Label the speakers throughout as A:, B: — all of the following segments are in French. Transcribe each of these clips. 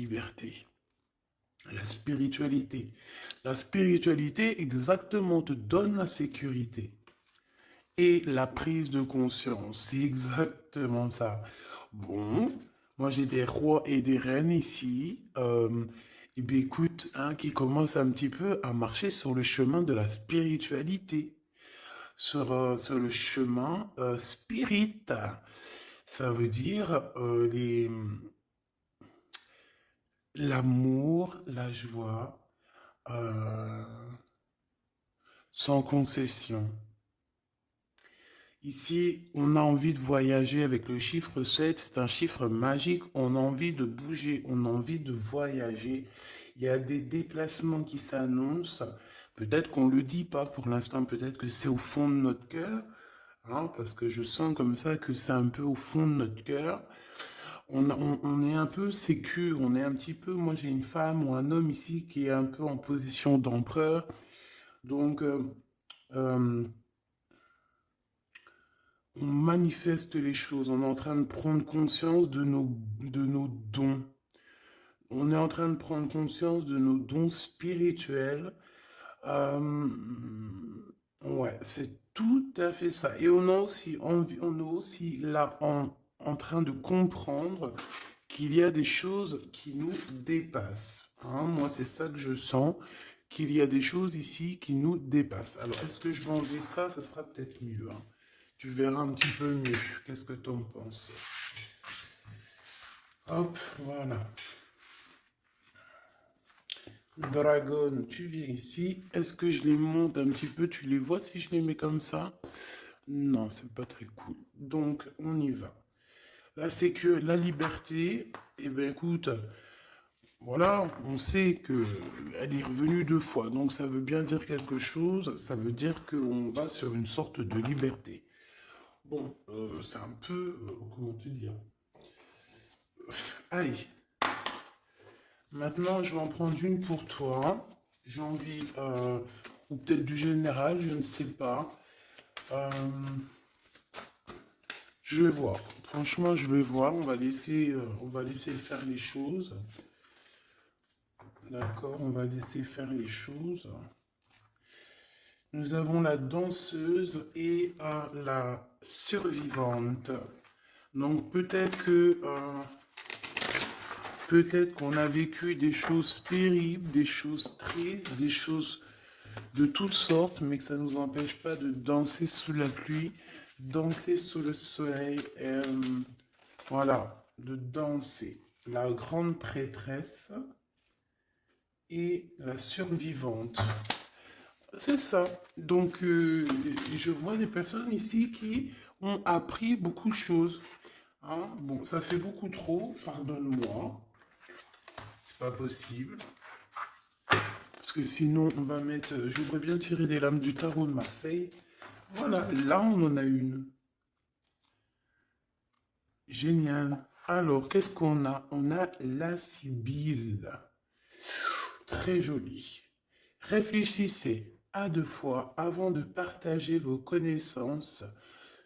A: liberté, la spiritualité. La spiritualité, exactement, te donne la sécurité et la prise de conscience. C'est exactement ça. Bon, moi j'ai des rois et des reines ici. Et bien écoute, hein, qui commencent un petit peu à marcher sur le chemin de la spiritualité, sur le chemin spirit. Ça veut dire l'amour, la joie, euh, sans concession. Ici, on a envie de voyager avec le chiffre 7. C'est un chiffre magique, on a envie de bouger, on a envie de voyager. Il y a des déplacements qui s'annoncent, peut-être qu'on ne le dit pas pour l'instant, peut-être que c'est au fond de notre cœur, hein, parce que je sens comme ça que c'est un peu au fond de notre cœur. On est un peu sécu, on est un petit peu, moi j'ai une femme ou un homme ici qui est un peu en position d'empereur, donc euh, on manifeste les choses, on est en train de prendre conscience de nos dons. On est en train de prendre conscience de nos dons spirituels. Euh, ouais, c'est tout à fait ça. Et on a aussi envie, on est aussi là en train de comprendre qu'il y a des choses qui nous dépassent. Hein. Moi, c'est ça que je sens, qu'il y a des choses ici qui nous dépassent. Alors, est-ce que je vais enlever ça? Ça sera peut-être mieux. Hein. Tu verras un petit peu mieux. Qu'est-ce que tu en penses? Hop, voilà. Dragon, tu viens ici. Est-ce que je les monte un petit peu? Tu les vois si je les mets comme ça? Non, c'est pas très cool. Donc, on y va. Là, c'est que la liberté, eh bien, écoute, voilà, on sait que elle est revenue 2 fois. Donc, ça veut bien dire quelque chose. Ça veut dire qu'on va sur une sorte de liberté. Bon, c'est un peu, comment te dire? Allez, maintenant, je vais en prendre une pour toi. J'ai envie, ou peut-être du général, je ne sais pas. Euh, je vais voir. Franchement, je vais voir. On va laisser faire les choses. D'accord, on va laisser faire les choses. Nous avons la danseuse et la survivante. Donc peut-être qu'on a vécu des choses terribles, des choses tristes, des choses de toutes sortes, mais que ça ne nous empêche pas de danser sous la pluie, danser sous le soleil, voilà, de danser. La grande prêtresse et la survivante. C'est ça. Donc, je vois des personnes ici qui ont appris beaucoup de choses. Hein. Bon, ça fait beaucoup trop, pardonne-moi. C'est pas possible. Parce que sinon, on va mettre. Je voudrais bien tirer les lames du tarot de Marseille. Voilà, là, on en a une. Génial. Alors, qu'est-ce qu'on a? On a la Sibylle. Très jolie. Réfléchissez à 2 fois avant de partager vos connaissances,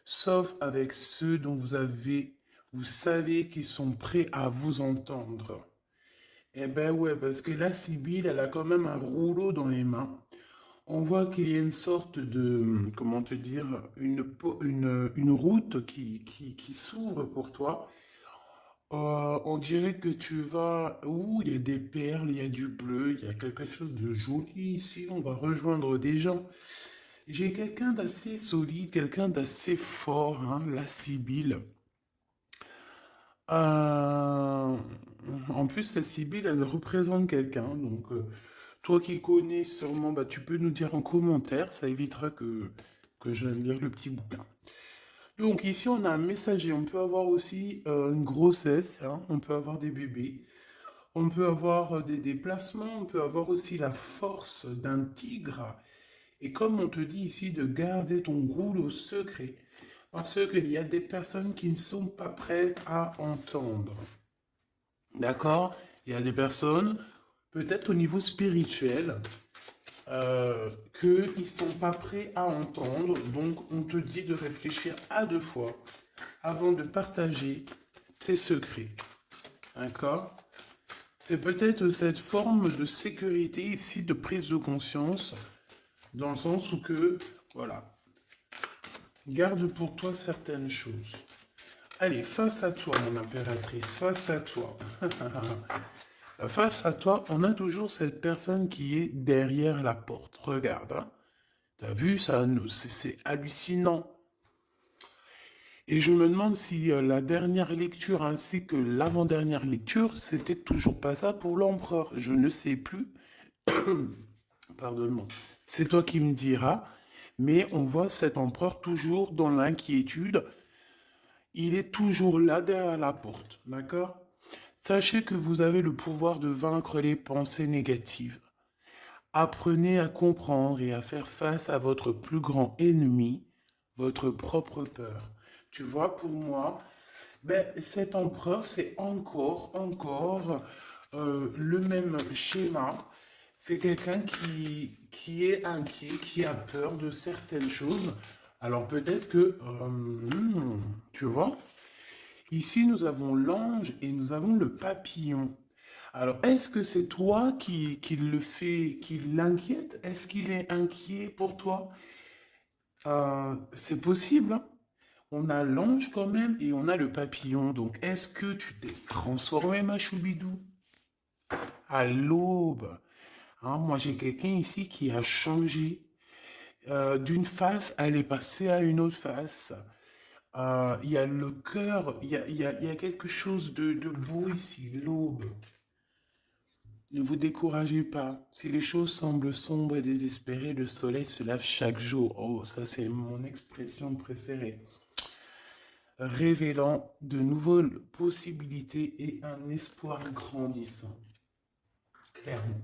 A: sauf avec ceux dont vous savez qu'ils sont prêts à vous entendre. Eh ben ouais, parce que la Sibylle, elle a quand même un rouleau dans les mains. On voit qu'il y a une sorte de, comment te dire, une route qui s'ouvre pour toi. On dirait que tu vas, où il y a des perles, il y a du bleu, il y a quelque chose de joli ici. On va rejoindre des gens. J'ai quelqu'un d'assez solide, quelqu'un d'assez fort, hein, la Sibylle. Euh, En plus, la Sibylle, elle représente quelqu'un. Donc, toi qui connais sûrement, bah, tu peux nous dire en commentaire. Ça évitera que j'aille lire le petit bouquin. Donc, ici, on a un messager. On peut avoir aussi une grossesse. Hein, on peut avoir des bébés. On peut avoir des déplacements. On peut avoir aussi la force d'un tigre. Et comme on te dit ici de garder ton rouleau secret. Parce qu'il y a des personnes qui ne sont pas prêtes à entendre. D'accord? Il y a des personnes, peut-être au niveau spirituel, qu'ils ne sont pas prêts à entendre. Donc, on te dit de réfléchir à 2 fois avant de partager tes secrets. D'accord? C'est peut-être cette forme de sécurité ici, de prise de conscience, dans le sens où que, voilà, garde pour toi certaines choses. Allez, face à toi, mon impératrice, face à toi. Face à toi, on a toujours cette personne qui est derrière la porte. Regarde, hein. T'as vu, ça, c'est hallucinant. Et je me demande si la dernière lecture ainsi que l'avant-dernière lecture, c'était toujours pas ça pour l'empereur. Je ne sais plus. Pardonne-moi. C'est toi qui me diras. Mais on voit cet empereur toujours dans l'inquiétude. Il est toujours là derrière la porte. D'accord? Sachez que vous avez le pouvoir de vaincre les pensées négatives. Apprenez à comprendre et à faire face à votre plus grand ennemi, votre propre peur. Tu vois, pour moi, ben, cet empereur, c'est encore le même schéma. C'est quelqu'un qui est inquiet, qui a peur de certaines choses. Alors peut-être que, tu vois, ici nous avons l'ange et nous avons le papillon. Alors, est-ce que c'est toi qui le fait, qui l'inquiète? Est-ce qu'il est inquiet pour toi? C'est possible, hein. On a l'ange quand même et on a le papillon. Donc, est-ce que tu t'es transformé, ma choubidou? À l'aube. Hein, moi, j'ai quelqu'un ici qui a changé. D'une face, elle est passée à une autre face. Il y a le cœur, il y a quelque chose de beau ici, l'aube. Ne vous découragez pas. Si les choses semblent sombres et désespérées, le soleil se lève chaque jour. Oh, ça c'est mon expression préférée. Révélant de nouvelles possibilités et un espoir grandissant. Clairement.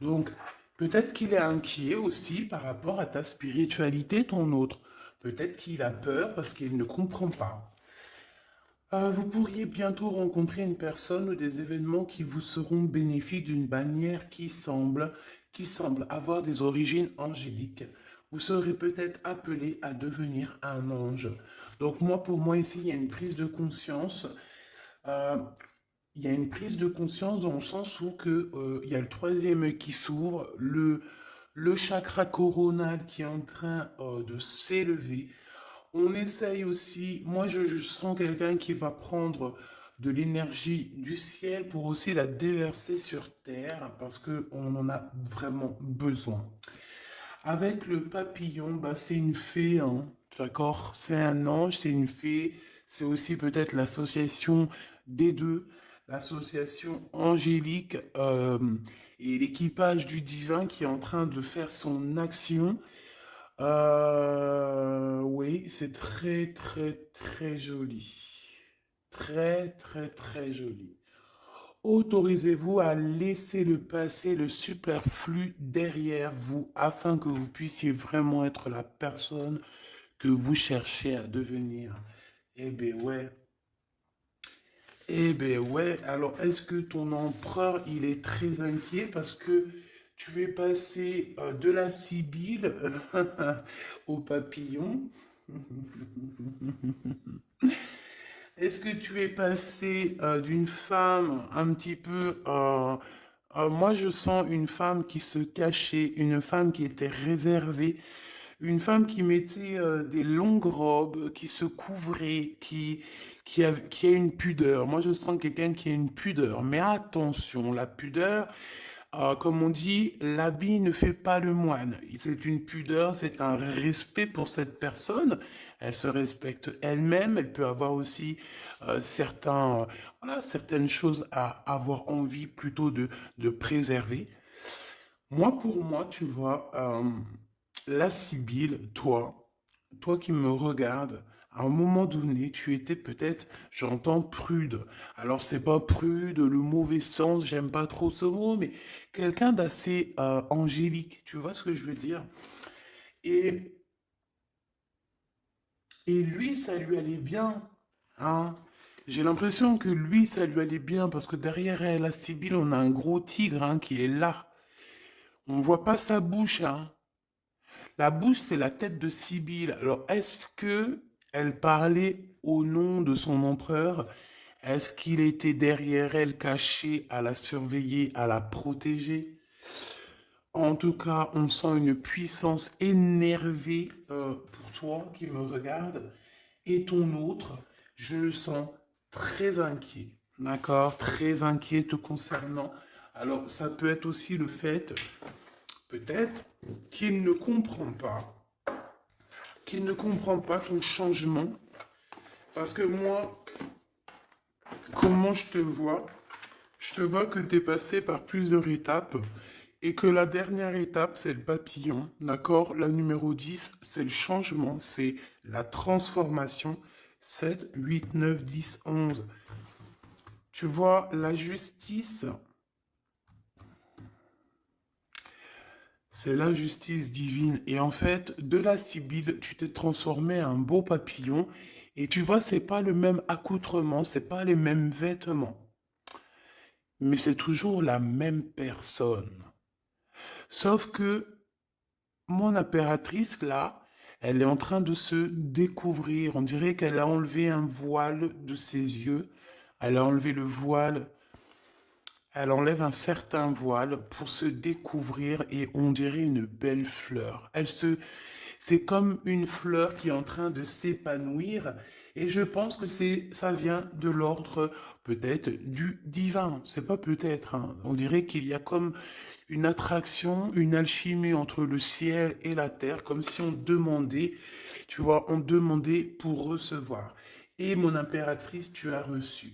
A: Donc, peut-être qu'il est inquiet aussi par rapport à ta spiritualité, ton autre. Peut-être qu'il a peur parce qu'il ne comprend pas. Vous pourriez bientôt rencontrer une personne ou des événements qui vous seront bénéfiques d'une manière qui semble avoir des origines angéliques. Vous serez peut-être appelé à devenir un ange. Donc moi, pour moi, ici, il y a une prise de conscience. Euh, il y a une prise de conscience dans le sens où il y a le troisième œil qui s'ouvre, le chakra coronal qui est en train de s'élever. On essaye aussi, moi je sens quelqu'un qui va prendre de l'énergie du ciel pour aussi la déverser sur terre parce qu'on en a vraiment besoin. Avec le papillon, bah, c'est une fée, hein, d'accord? C'est un ange, c'est une fée, c'est aussi peut-être l'association des deux, l'association angélique et l'équipage du divin qui est en train de faire son action. Oui, c'est très, très, très joli. Très, très, très joli. Autorisez-vous à laisser le passé, le superflu derrière vous afin que vous puissiez vraiment être la personne que vous cherchez à devenir. Eh bien, ouais. Eh bien, ouais. Alors, est-ce que ton empereur, il est très inquiet parce que tu es passé de la Sibylle au papillon? Est-ce que tu es passé d'une femme un petit peu... moi, je sens une femme qui se cachait, une femme qui était réservée, une femme qui mettait des longues robes, qui se couvrait, qui a une pudeur. Moi, je sens quelqu'un qui a une pudeur. Mais attention, la pudeur, comme on dit, l'habit ne fait pas le moine. C'est une pudeur, c'est un respect pour cette personne. Elle se respecte elle-même. Elle peut avoir aussi voilà, certaines choses à avoir envie plutôt de préserver. Moi, pour moi, tu vois, la Sibylle, toi qui me regardes, à un moment donné, tu étais peut-être, j'entends prude. Alors, c'est pas prude, le mauvais sens, j'aime pas trop ce mot, mais quelqu'un d'assez angélique, tu vois ce que je veux dire? Et, et lui, ça lui allait bien, hein? J'ai l'impression que lui, ça lui allait bien, parce que derrière elle, la Sibylle, on a un gros tigre hein, qui est là. On voit pas sa bouche, hein. La bouche, c'est la tête de Sibylle. Alors, est-ce que elle parlait au nom de son empereur? Est-ce qu'il était derrière elle, caché, à la surveiller, à la protéger? En tout cas, on sent une puissance énervée pour toi qui me regarde. Et ton autre, je le sens très inquiet. D'accord? Très inquiet te concernant. Alors, ça peut être aussi le fait, peut-être, qu'il ne comprend pas. Qu'il ne comprend pas ton changement. Parce que moi, comment je te vois? Je te vois que tu es passé par plusieurs étapes et que la dernière étape, c'est le papillon, d'accord? La numéro 10, c'est le changement, c'est la transformation. 7, 8, 9, 10, 11. Tu vois, la justice, c'est la justice divine. Et en fait, de la Sibylle, tu t'es transformé en un beau papillon. Et tu vois, c'est pas le même accoutrement, c'est pas les mêmes vêtements. Mais c'est toujours la même personne. Sauf que mon impératrice, là, elle est en train de se découvrir. On dirait qu'elle a enlevé un voile de ses yeux. Elle a enlevé le voile. Elle enlève un certain voile pour se découvrir et on dirait une belle fleur. C'est comme une fleur qui est en train de s'épanouir et je pense que ça vient de l'ordre peut-être du divin. C'est pas peut-être, hein. On dirait qu'il y a comme une attraction, une alchimie entre le ciel et la terre, comme si on demandait, tu vois, on demandait pour recevoir. Et mon impératrice, tu as reçu.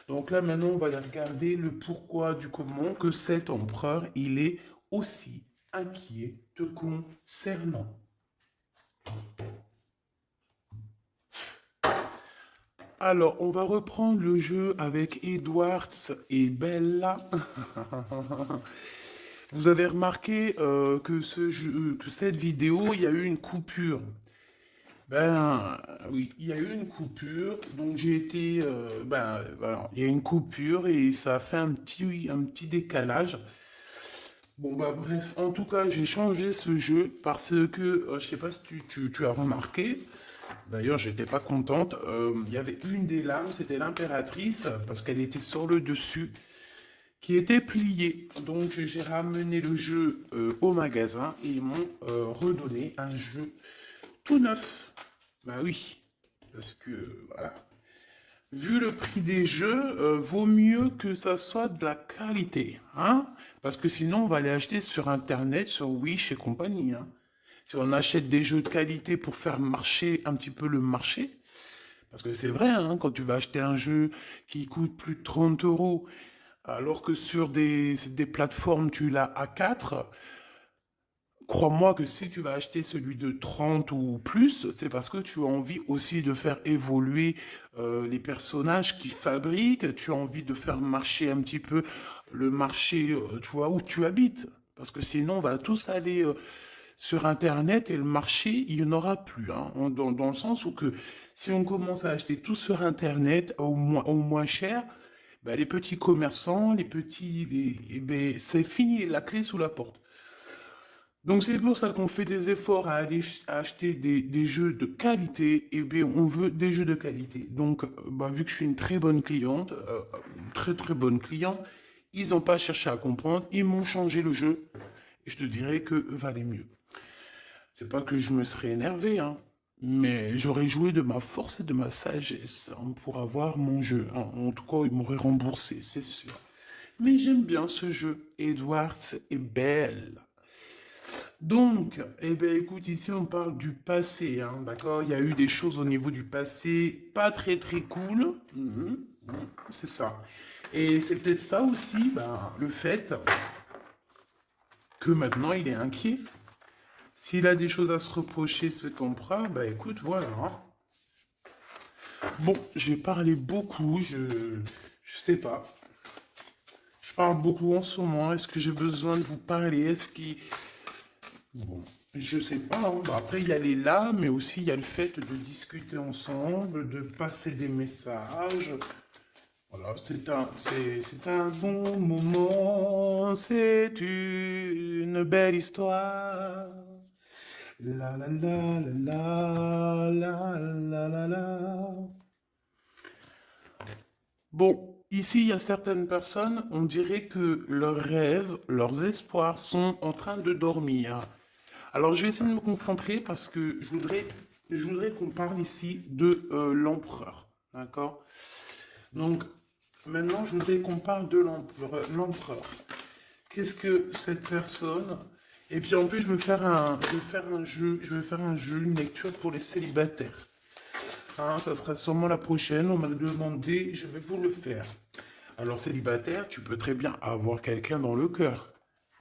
A: Donc là, maintenant, on va aller regarder le pourquoi du comment que cet empereur, il est aussi inquiet te concernant. Alors, on va reprendre le jeu avec Edwards et Bella. Vous avez remarqué que cette vidéo, il y a eu une coupure. Ben oui, il y a eu une coupure, donc j'ai été, voilà, il y a une coupure et ça a fait un petit décalage. Bon bah bref, en tout cas j'ai changé ce jeu parce que, je sais pas si tu as remarqué, d'ailleurs j'étais pas contente, il y avait une des lames, c'était l'impératrice, parce qu'elle était sur le dessus, qui était pliée. Donc j'ai ramené le jeu au magasin et ils m'ont redonné un jeu tout neuf. Bah oui, parce que voilà. Vu le prix des jeux, vaut mieux que ça soit de la qualité, hein? Parce que sinon, on va les acheter sur Internet, sur Wish et compagnie, hein. Si on achète des jeux de qualité pour faire marcher un petit peu le marché, parce que c'est vrai, hein, quand tu vas acheter un jeu qui coûte plus de 30 euros, alors que sur des plateformes, tu l'as à 4. Crois-moi que si tu vas acheter celui de 30 ou plus, c'est parce que tu as envie aussi de faire évoluer les personnages qui fabriquent, tu as envie de faire marcher un petit peu le marché, tu vois, où tu habites. Parce que sinon, on va tous aller sur Internet et le marché, il n'y en aura plus, hein. Dans le sens où que si on commence à acheter tout sur Internet au moins cher, ben, les petits commerçants, eh ben, c'est fini, la clé sous la porte. Donc c'est pour ça qu'on fait des efforts à aller acheter des jeux de qualité, et bien on veut des jeux de qualité. Donc bah, vu que je suis une très bonne cliente, une très très bonne cliente, ils n'ont pas cherché à comprendre, ils m'ont changé le jeu, et je te dirais que valait mieux. C'est pas que je me serais énervé, hein, mais j'aurais joué de ma force et de ma sagesse hein, pour avoir mon jeu, hein. En tout cas, ils m'auraient remboursé, c'est sûr. Mais j'aime bien ce jeu. Edwards est belle. Donc, eh bien, écoute, ici on parle du passé, hein, d'accord? Il y a eu des choses au niveau du passé pas très très cool. C'est ça. Et c'est peut-être ça aussi, ben, le fait que maintenant il est inquiet. S'il a des choses à se reprocher, cet empereur, bah écoute, voilà, hein. Bon, j'ai parlé beaucoup, je sais pas. Je parle beaucoup en ce moment. Est-ce que j'ai besoin de vous parler? Est-ce qu'il bon, je sais pas, hein. Bah, après, il y a les là, mais aussi il y a le fait de discuter ensemble, de passer des messages. Voilà, c'est un bon moment, c'est une belle histoire. La la la la la la la la la. Bon, ici, il y a certaines personnes, on dirait que leurs rêves, leurs espoirs sont en train de dormir. Alors, je vais essayer de me concentrer parce que je voudrais qu'on parle ici de l'empereur. D'accord? Donc, maintenant, je voudrais qu'on parle de l'empereur. Qu'est-ce que cette personne... Et puis en plus, je vais faire un jeu, une lecture pour les célibataires. Hein, ça sera sûrement la prochaine. On m'a demandé, je vais vous le faire. Alors célibataire, tu peux très bien avoir quelqu'un dans le cœur.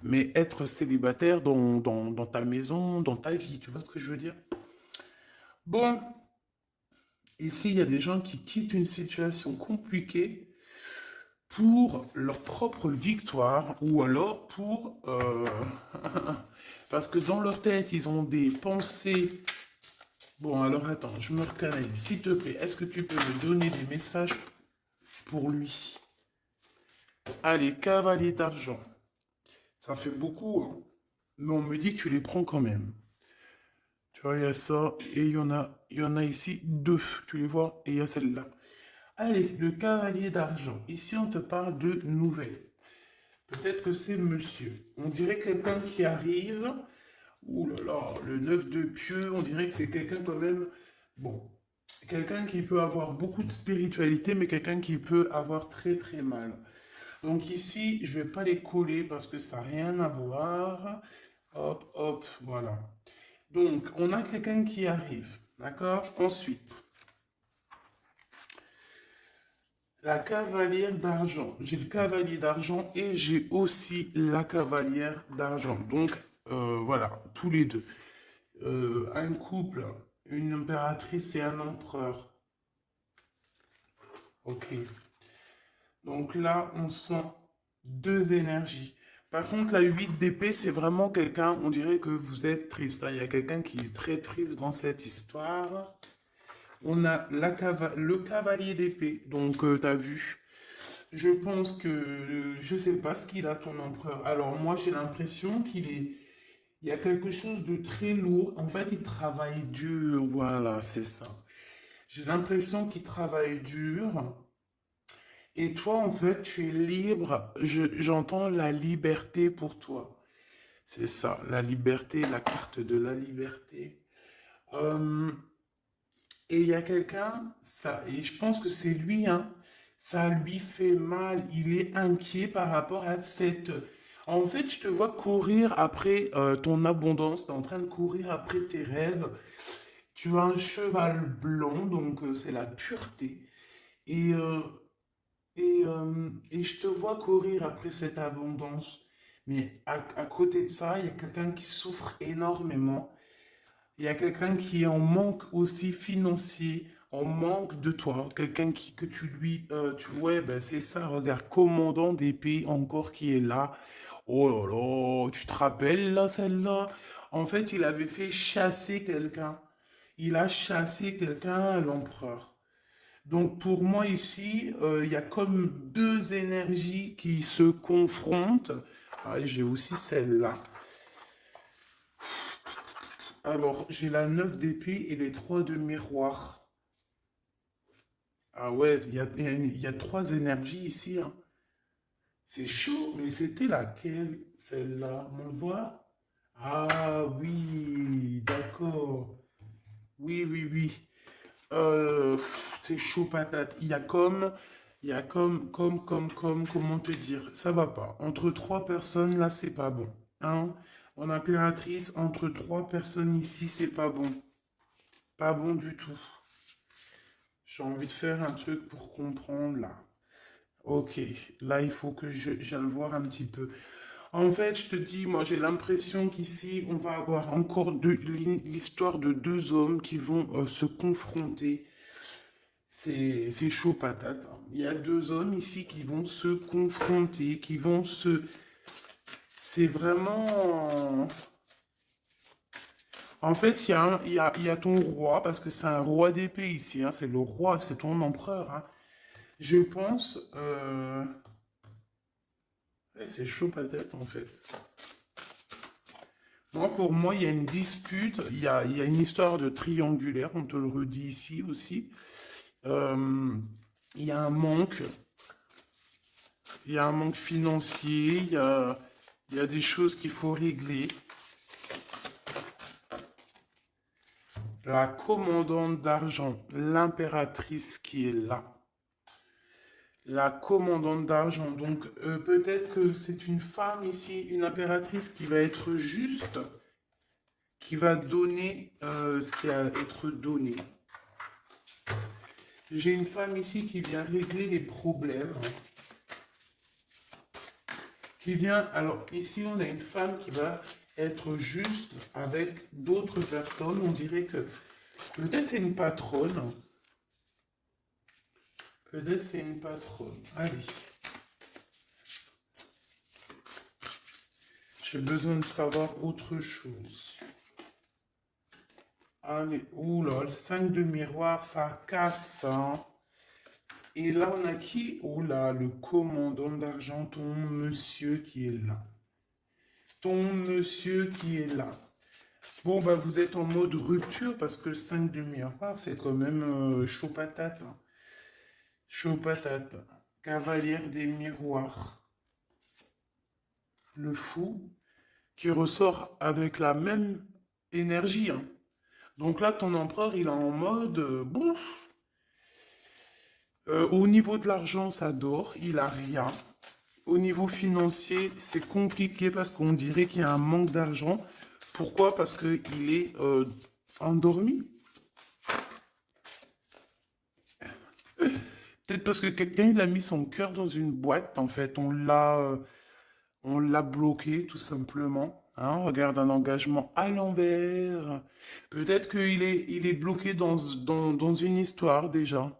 A: Mais être célibataire dans ta maison, dans ta vie, tu vois ce que je veux dire? Bon, ici, il y a des gens qui quittent une situation compliquée pour leur propre victoire ou alors parce que dans leur tête, ils ont des pensées. Bon, alors attends, je me reconnais. S'il te plaît, est-ce que tu peux me donner des messages pour lui? Allez, cavalier d'argent. Ça fait beaucoup, hein. Mais on me dit que tu les prends quand même. Tu vois, il y a ça, et il y en a ici deux, tu les vois, et il y a celle-là. Allez, le cavalier d'argent. Ici, on te parle de nouvelles. Peut-être que c'est monsieur. On dirait quelqu'un qui arrive. Ouh là là, le neuf de pieux, on dirait que c'est quelqu'un quand même. Bon, quelqu'un qui peut avoir beaucoup de spiritualité, mais quelqu'un qui peut avoir très très mal. Donc ici, je vais pas les coller parce que ça n'a rien à voir. Hop, hop, voilà. Donc, on a quelqu'un qui arrive, d'accord? Ensuite, la cavalière d'argent. J'ai le cavalier d'argent et j'ai aussi la cavalière d'argent. Donc, voilà, tous les deux. Un couple, une impératrice et un empereur. Ok. Donc là, on sent deux énergies. Par contre, la 8 d'épée, c'est vraiment quelqu'un, on dirait que vous êtes triste, hein. Il y a quelqu'un qui est très triste dans cette histoire. On a le cavalier d'épée, donc tu as vu. Je pense que je sais pas ce qu'il a ton empereur. Alors moi j'ai l'impression il y a quelque chose de très lourd. En fait, il travaille dur. Voilà, c'est ça. J'ai l'impression qu'il travaille dur. Et toi, en fait, tu es libre. J'entends la liberté pour toi. C'est ça, la liberté, la carte de la liberté. Euh, et il y a quelqu'un, ça, et je pense que c'est lui, hein, ça lui fait mal. Il est inquiet par rapport à cette. En fait, je te vois courir après ton abondance. Tu es en train de courir après tes rêves. Tu as un cheval blanc, donc c'est la pureté. Et, euh, et je te vois courir après cette abondance. Mais à côté de ça, il y a quelqu'un qui souffre énormément. Il y a quelqu'un qui est en manque aussi financier, en manque de toi. Quelqu'un que tu lui... ouais, ben c'est ça, regarde, commandant d'épée encore qui est là. Oh là là, tu te rappelles là, celle-là? En fait, il avait fait chasser quelqu'un. Il a chassé quelqu'un, l'empereur. Donc pour moi ici, il y a comme deux énergies qui se confrontent. Ah, j'ai aussi celle-là. Alors, j'ai la 9 d'épée et les 3 de miroir. Ah ouais, il y a trois énergies ici, hein. C'est chaud, mais c'était laquelle, celle-là? On le voit? Ah oui, d'accord. Oui, oui, oui. C'est chaud patate. Comment te dire, ça va pas. Entre trois personnes, là, c'est pas bon. Hein? En impératrice, entre trois personnes ici, c'est pas bon. Pas bon du tout. J'ai envie de faire un truc pour comprendre, là. Ok, là, il faut que j'aille voir un petit peu. En fait, je te dis, moi, j'ai l'impression qu'ici, on va avoir encore l'histoire de deux hommes qui vont se confronter. C'est chaud patate, hein. Il y a deux hommes ici qui vont se confronter, qui vont se... C'est vraiment... En fait, il y a ton roi, parce que c'est un roi d'épée ici, hein. C'est le roi, c'est ton empereur, hein. Je pense... ouais, c'est chaud patate, en fait. Moi, pour moi, il y a une dispute, il y a une histoire de triangulaire, on te le redit ici aussi. Euh, il y a un manque. Il y a un manque financier. Il y a des choses qu'il faut régler. La commandante d'argent, l'impératrice qui est là. La commandante d'argent. Donc, peut-être que c'est une femme ici, une impératrice qui va être juste, qui va donner ce qui a à être donné. J'ai une femme ici qui vient régler les problèmes. Qui vient, alors ici on a une femme qui va être juste avec d'autres personnes. On dirait que peut-être c'est une patronne. Peut-être c'est une patronne. Allez. J'ai besoin de savoir autre chose. Allez, oula, le 5 de miroir, ça casse, hein. Et là, on a qui? Oh là, le commandant d'argent, ton monsieur qui est là. Ton monsieur qui est là. Bon, bah, vous êtes en mode rupture parce que le 5 de miroir, c'est quand même chaud patate, hein. Chaud patate. Cavalière des miroirs. Le fou qui ressort avec la même énergie, hein. Donc là, ton empereur, il est en mode, bon, au niveau de l'argent, ça dort, il a rien. Au niveau financier, c'est compliqué parce qu'on dirait qu'il y a un manque d'argent. Pourquoi? Parce qu'il est endormi. Peut-être parce que quelqu'un il a mis son cœur dans une boîte. En fait, on l'a bloqué tout simplement. Hein, regarde un engagement à l'envers. Peut-être il est bloqué dans une histoire déjà.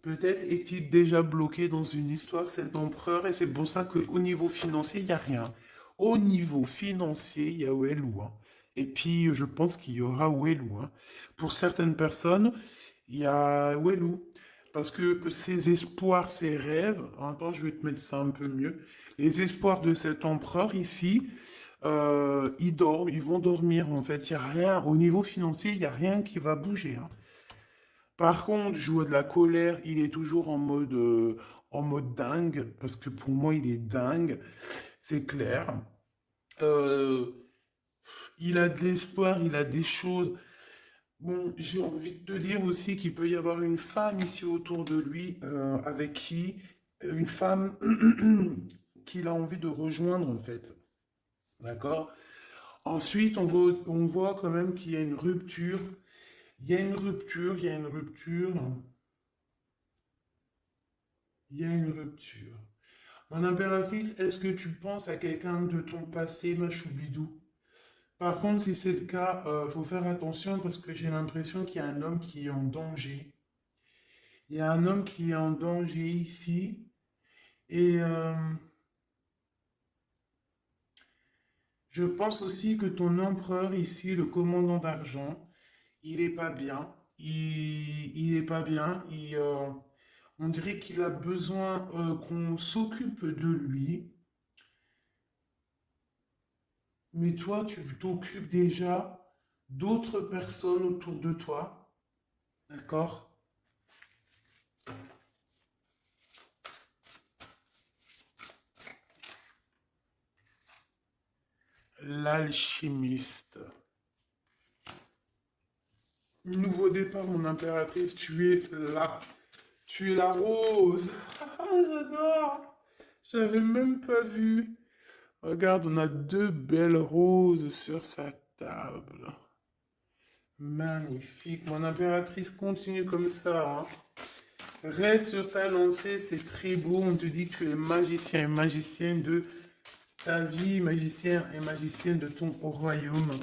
A: Peut-être est-il déjà bloqué dans une histoire, cet empereur, et c'est pour ça qu'au niveau financier, il n'y a rien. Au niveau financier, il y a Wellou, hein. Et puis, je pense qu'il y aura Wellou, hein. Pour certaines personnes, il y a Wellou. Parce que ses espoirs, ses rêves, attends, je vais te mettre ça un peu mieux. Les espoirs de cet empereur ici, ils dorment, ils vont dormir en fait. Il n'y a rien, au niveau financier, il n'y a rien qui va bouger, hein. Par contre, je vois de la colère, il est toujours en mode dingue, parce que pour moi, il est dingue, c'est clair. Euh, il a de l'espoir, il a des choses. Bon, j'ai envie de te dire aussi qu'il peut y avoir une femme ici autour de lui, avec qui, une femme qu'il a envie de rejoindre, en fait. D'accord? Ensuite, on voit quand même qu'il y a une rupture. Il y a une rupture, il y a une rupture. Il y a une rupture. Mon impératrice, est-ce que tu penses à quelqu'un de ton passé, ma choubidou? Par contre, si c'est le cas, faut faire attention parce que j'ai l'impression qu'il y a un homme qui est en danger. Il y a un homme qui est en danger ici. Et je pense aussi que ton empereur ici, le commandant d'argent, il est pas bien. Il est pas bien. On dirait qu'il a besoin qu'on s'occupe de lui. Mais toi, tu t'occupes déjà d'autres personnes autour de toi, d'accord? L'alchimiste. Nouveau départ, mon impératrice, tu es là. Tu es la rose. Ah, j'adore. J'avais même pas vu. Regarde, on a deux belles roses sur sa table. Magnifique. Mon impératrice continue comme ça, hein. Reste sur ta lancée, c'est très beau. On te dit que tu es magicien et magicienne de ta vie, magicien et magicienne de ton royaume.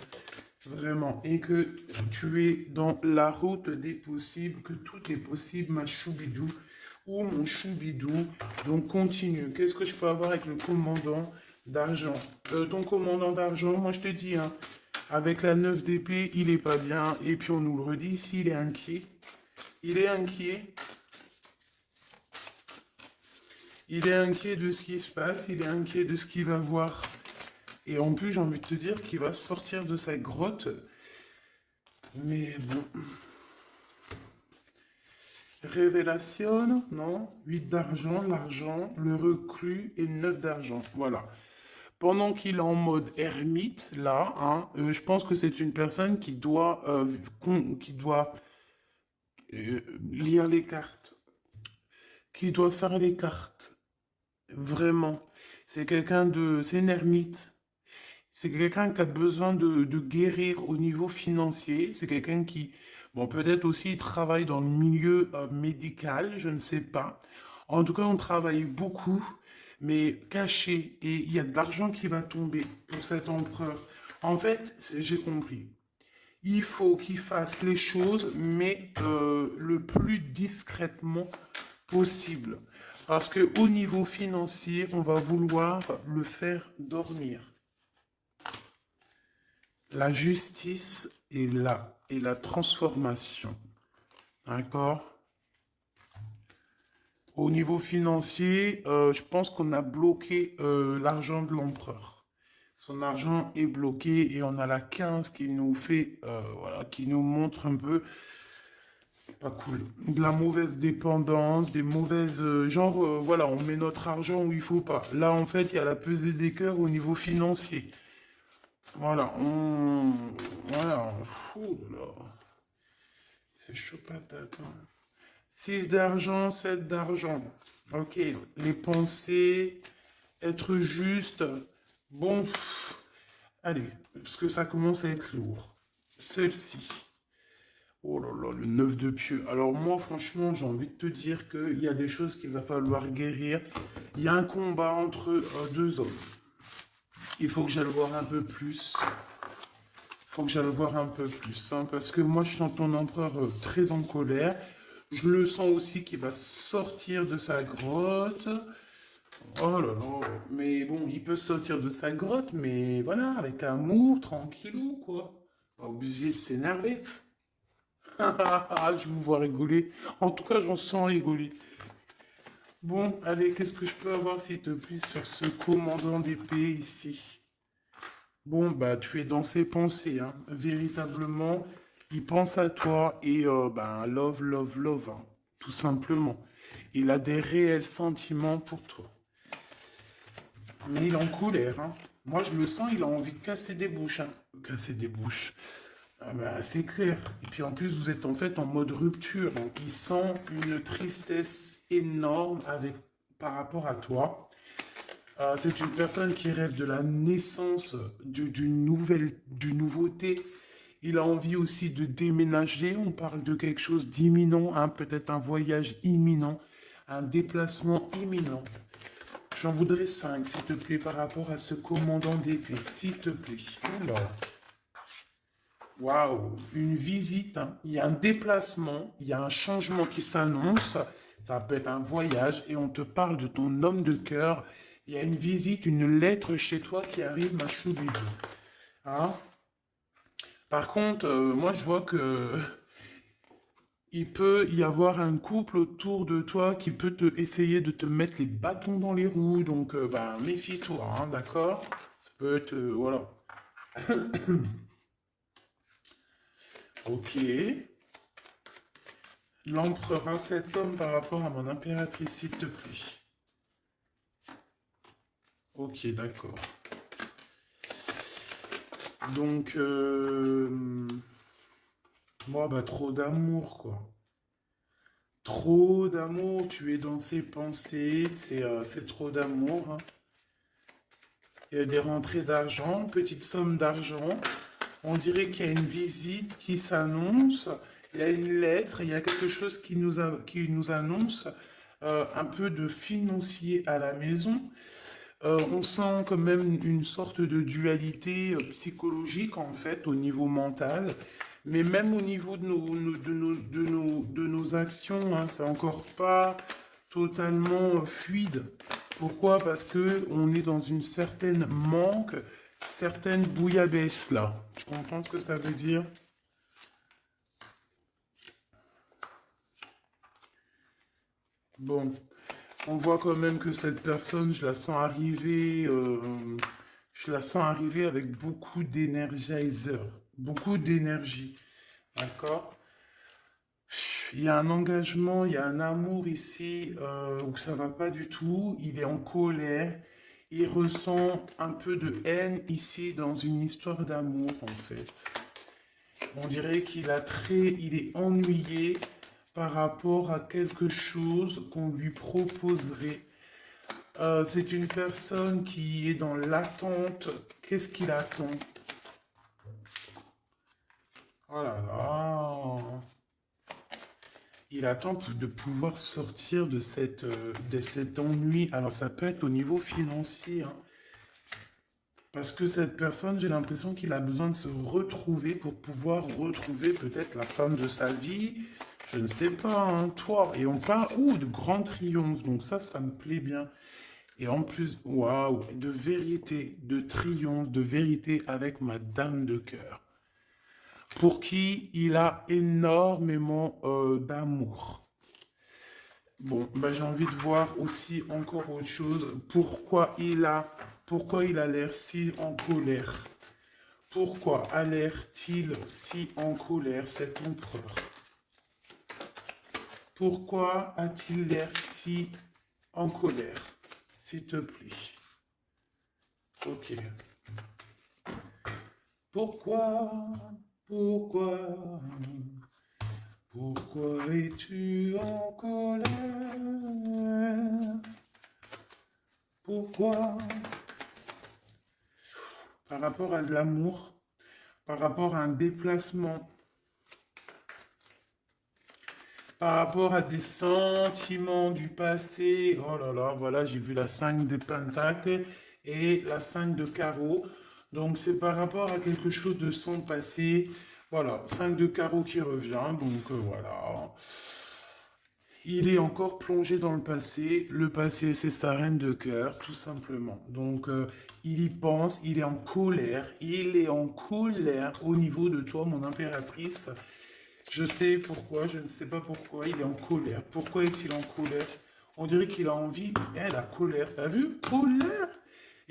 A: Vraiment. Et que tu es dans la route des possibles, que tout est possible, ma choubidou ou mon choubidou. Donc continue. Qu'est-ce que je peux avoir avec le commandant d'argent? Ton commandant d'argent, moi je te dis, hein, avec la 9 d'épée, il est pas bien. Et puis on nous le redit ici, il est inquiet. Il est inquiet. Il est inquiet de ce qui se passe, il est inquiet de ce qu'il va voir. Et en plus, j'ai envie de te dire qu'il va sortir de sa grotte. Mais bon. Révélation, non? 8 d'argent, l'argent, le reclus et le 9 d'argent. Voilà. Pendant qu'il est en mode ermite, là, hein, je pense que c'est une personne qui doit lire les cartes, qui doit faire les cartes. Vraiment. C'est une ermite. C'est quelqu'un qui a besoin de guérir au niveau financier. C'est quelqu'un qui, bon, peut-être aussi il travaille dans le milieu médical, je ne sais pas. En tout cas, on travaille beaucoup, mais caché. Et il y a de l'argent qui va tomber pour cet empereur. En fait, j'ai compris. Il faut qu'il fasse les choses, mais le plus discrètement possible. Parce que au niveau financier, on va vouloir le faire dormir. La justice est là, et la transformation. D'accord? Au niveau financier, je pense qu'on a bloqué l'argent de l'empereur. Son argent est bloqué et on a la 15 qui nous fait, voilà, qui nous montre un peu, pas cool, de la mauvaise dépendance, des mauvaises, voilà, on met notre argent où il faut pas. Là, en fait, il y a la pesée des cœurs au niveau financier. Voilà, voilà, ouh là là. C'est chaud patate, hein. 6 d'argent, 7 d'argent. Ok, les pensées, être juste. Bon, allez, parce que ça commence à être lourd. Celle-ci. Oh là là, le 9 de pieux. Alors moi, franchement, j'ai envie de te dire qu'il y a des choses qu'il va falloir guérir. Il y a un combat entre deux hommes. Il faut que j'aille voir un peu plus. Faut que j'aille voir un peu plus, hein, parce que moi, je sens ton empereur très en colère. Je le sens aussi qu'il va sortir de sa grotte. Oh là là, mais bon, il peut sortir de sa grotte, mais voilà, avec amour, tranquillou, quoi. Pas obligé de s'énerver. Je vous vois rigoler. En tout cas, j'en sens rigoler. Bon, allez, qu'est-ce que je peux avoir, s'il te plaît, sur ce commandant d'épée ici? Bon, bah, tu es dans ses pensées, hein. Véritablement, il pense à toi et, ben, love, love, love, hein, tout simplement. Il a des réels sentiments pour toi. Mais il est en colère, hein. Moi, je le sens, il a envie de casser des bouches, hein. Casser des bouches. Ah bah, c'est clair. Et puis en plus, vous êtes en fait en mode rupture, hein. Il sent une tristesse énorme par rapport à toi. C'est une personne qui rêve de la naissance du nouveauté. Il a envie aussi de déménager. On parle de quelque chose d'imminent, hein, peut-être un voyage imminent, un déplacement imminent. J'en voudrais 5, s'il te plaît, par rapport à ce commandant d'épée, s'il te plaît. Alors, waouh, une visite, hein. Il y a un déplacement, il y a un changement qui s'annonce. Ça peut être un voyage et on te parle de ton homme de cœur. Il y a une visite, une lettre chez toi qui arrive, ma choubidou. Hein? Par contre, moi je vois que il peut y avoir un couple autour de toi qui peut essayer de te mettre les bâtons dans les roues. Donc, ben, méfie-toi, hein, d'accord? Ça peut être, voilà. Ok. L'empereur, hein, cet homme par rapport à mon impératrice, s'il te plaît. Ok, d'accord. Donc, moi, bah, trop d'amour, quoi. Trop d'amour, tu es dans ses pensées, c'est trop d'amour, hein. Il y a des rentrées d'argent, petite somme d'argent. On dirait qu'il y a une visite qui s'annonce, il y a une lettre, il y a quelque chose qui nous annonce un peu de financier à la maison. On sent quand même une sorte de dualité psychologique en fait au niveau mental, mais même au niveau de nos actions, hein, c'est encore pas totalement fluide. Pourquoi? Parce que on est dans une certaine manque, certaine bouillabaisse là. Tu comprends ce que ça veut dire? Bon, on voit quand même que cette personne, je la sens arriver avec beaucoup d'énergie, d'accord? Il y a un engagement, il y a un amour ici où ça va pas du tout. Il est en colère. Il ressent un peu de haine ici dans une histoire d'amour en fait. On dirait il est ennuyé par rapport à quelque chose qu'on lui proposerait. C'est une personne qui est dans l'attente. Qu'est-ce qu'il attend? Oh là là. Il attend de pouvoir sortir de cet ennui. Alors ça peut être au niveau financier, hein. Parce que cette personne, j'ai l'impression qu'il a besoin de se retrouver pour pouvoir retrouver peut-être la femme de sa vie. Je ne sais pas, hein, toi. Et on parle, de grand triomphe. Donc ça me plaît bien. Et en plus, waouh, de vérité, de triomphe, de vérité avec ma dame de cœur. Pour qui il a énormément d'amour. Bon, bah, j'ai envie de voir aussi encore autre chose. Pourquoi il a l'air si en colère? Pourquoi a l'air-t-il si en colère, cet empereur? Pourquoi a-t-il l'air si en colère? S'il te plaît. Ok. Pourquoi? Pourquoi? Pourquoi es-tu en colère? Pourquoi? Par rapport à de l'amour, par rapport à un déplacement, par rapport à des sentiments du passé. Oh là là, voilà, j'ai vu la 5 de Pentacle et la 5 de carreau. Donc c'est par rapport à quelque chose de son passé. Voilà, 5 de carreau qui revient. Donc voilà. Il est encore plongé dans le passé. Le passé, c'est sa reine de cœur, tout simplement. Donc, il y pense, il est en colère. Il est en colère au niveau de toi, mon impératrice. Je sais pourquoi, je ne sais pas pourquoi. Il est en colère. Pourquoi est-il en colère? On dirait qu'il a envie. Eh, la colère, t'as vu? Colère!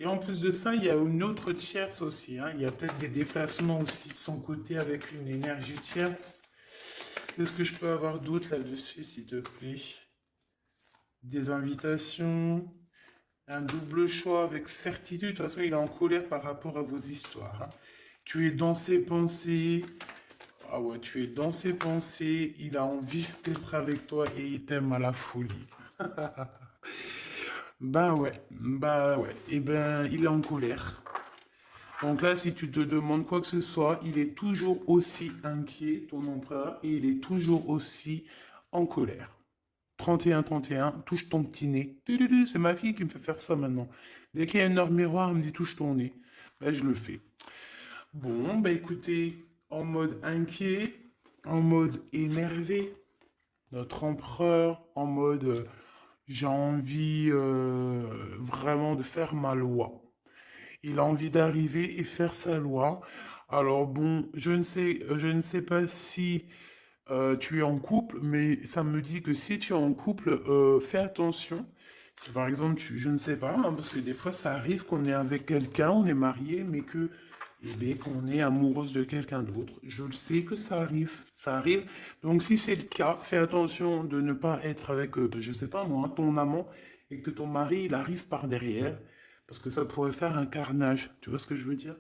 A: Et en plus de ça, il y a une autre tierce aussi, hein. Il y a peut-être des déplacements aussi de son côté avec une énergie tierce. Qu'est-ce que je peux avoir d'autre là-dessus, s'il te plaît? Des invitations, un double choix avec certitude. De toute façon, il est en colère par rapport à vos histoires, hein. Tu es dans ses pensées. Ah ouais, tu es dans ses pensées. Il a envie d'être avec toi et il t'aime à la folie. Bah ouais. Eh ben, il est en colère. Donc là, si tu te demandes quoi que ce soit, il est toujours aussi inquiet, ton empereur, et il est toujours aussi en colère. 31-31, touche ton petit nez. C'est ma fille qui me fait faire ça maintenant. Dès qu'il y a une heure miroir, elle me dit touche ton nez. Ben, je le fais. Bon, bah écoutez, en mode inquiet, en mode énervé, notre empereur, en mode j'ai envie vraiment de faire ma loi. Il a envie d'arriver et faire sa loi. Alors bon, je ne sais pas si tu es en couple, mais ça me dit que si tu es en couple, fais attention. Si par exemple, je ne sais pas, hein, parce que des fois ça arrive qu'on est avec quelqu'un, on est marié, mais que, eh bien, qu'on est amoureuse de quelqu'un d'autre. Je le sais que ça arrive, ça arrive. Donc si c'est le cas, fais attention de ne pas être avec, je sais pas moi, ton amant, et que ton mari, il arrive par derrière, parce que ça pourrait faire un carnage. Tu vois ce que je veux dire?